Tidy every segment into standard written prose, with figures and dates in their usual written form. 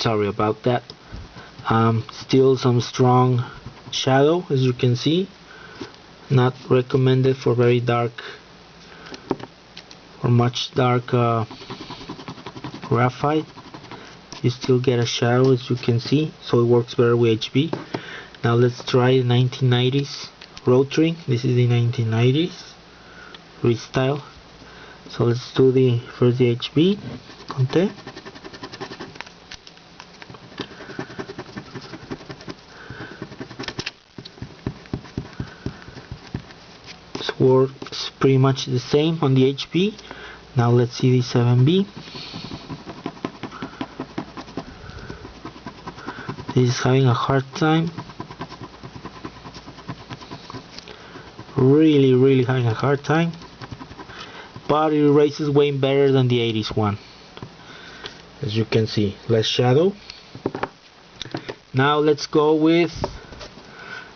Sorry about that. Still some strong shadow, as you can see. Not recommended for very dark or much dark graphite. You still get a shadow, as you can see, so it works better with HB. Now let's try the 1990s Rotring. This is the 1990s restyle. So let's do the first the HB. Conte. This works pretty much the same on the HB. Now let's see the 7B. This is having a hard time. Really having a hard time. But it erases way better than the 80s one. As you can see, less shadow. Now let's go with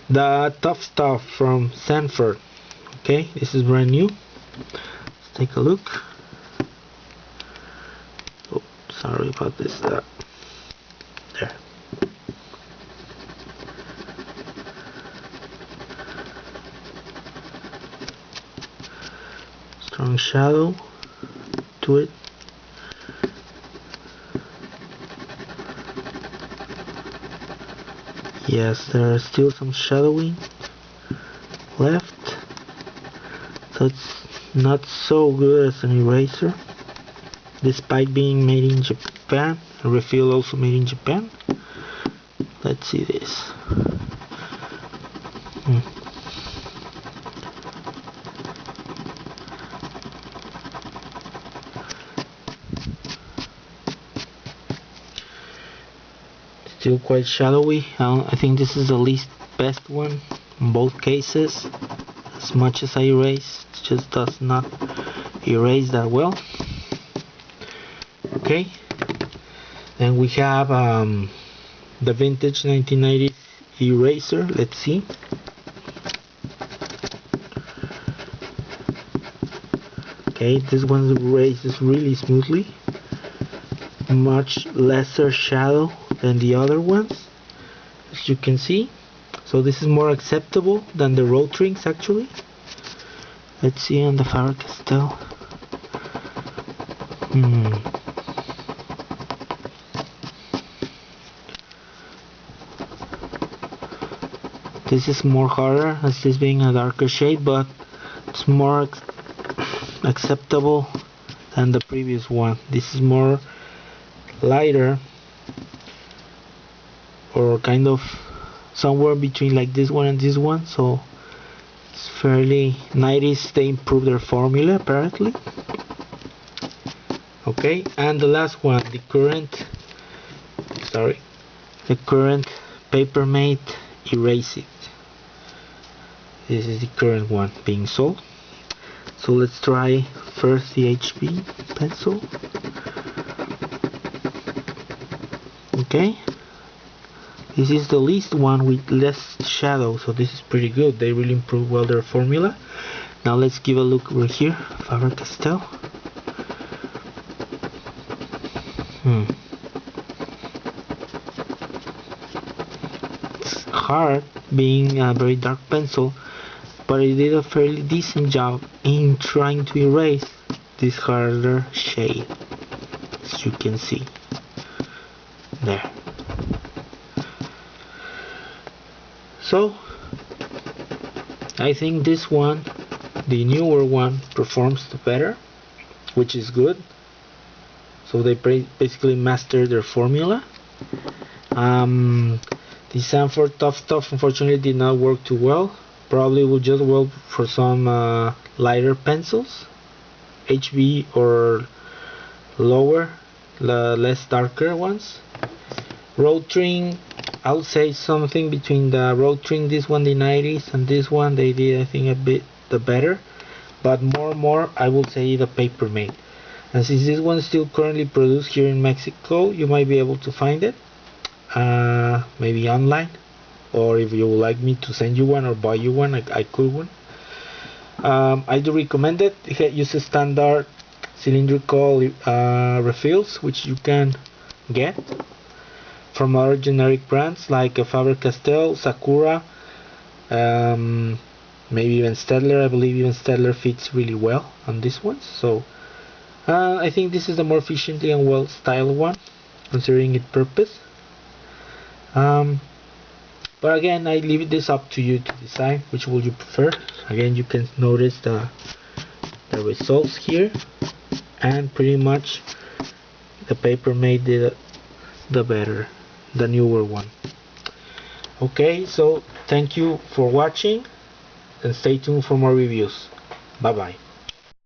the Tough Stuff from Sanford. Okay, this is brand new. Let's take a look. Oh, sorry about this. There. Strong shadow to it. Yes, there are still some shadowing left, so it's not so good as an eraser, despite being made in Japan, a refill also made in Japan. Let's see this. Still quite shadowy. I think this is the least best one in both cases. As much as I erase, it just does not erase that well. Okay, then we have the vintage 1990s eraser. Let's see. Okay, this one erases really smoothly. Much lesser shadow than the other ones, as you can see. So this is more acceptable than the Rotrings actually. Let's see on the Faber-Castell. This is more harder, as this being a darker shade, but it's more acceptable than the previous one. This is more lighter, or kind of somewhere between like this one and this one, so it's fairly 90s. They improved their formula apparently. Okay, and the last one, the current Papermate Erase It. This is the current one being sold. So let's try first the HB pencil. Okay, this is the least one with less shadow, so this is pretty good. They really improved well their formula. Now let's give a look over here. Faber-Castell. It's hard being a very dark pencil, but it did a fairly decent job in trying to erase this harder shade, as you can see there. So I think this one, the newer one, performs better, which is good. So they basically mastered their formula. The Sanford Tough Stuff unfortunately did not work too well. Probably will just work for some lighter pencils, HB or lower, less darker ones. Rotring, I would say something between the Rotring, this one the 90s, and this one they did I think a bit the better, but more I would say the Papermate. And since this one is still currently produced here in Mexico, you might be able to find it maybe online, or if you would like me to send you one or buy you one, I could one. I do recommend it. Use a standard cylindrical refills, which you can get. from other generic brands like Faber-Castell, Sakura, maybe even Staedtler. I believe even Staedtler fits really well on this one. So I think this is the more efficiently and well styled one, considering its purpose. But again, I leave this up to you to decide which will you prefer. Again, you can notice the results here, and pretty much the Papermate did the newer one. Okay, so thank you for watching and stay tuned for more reviews. Bye bye.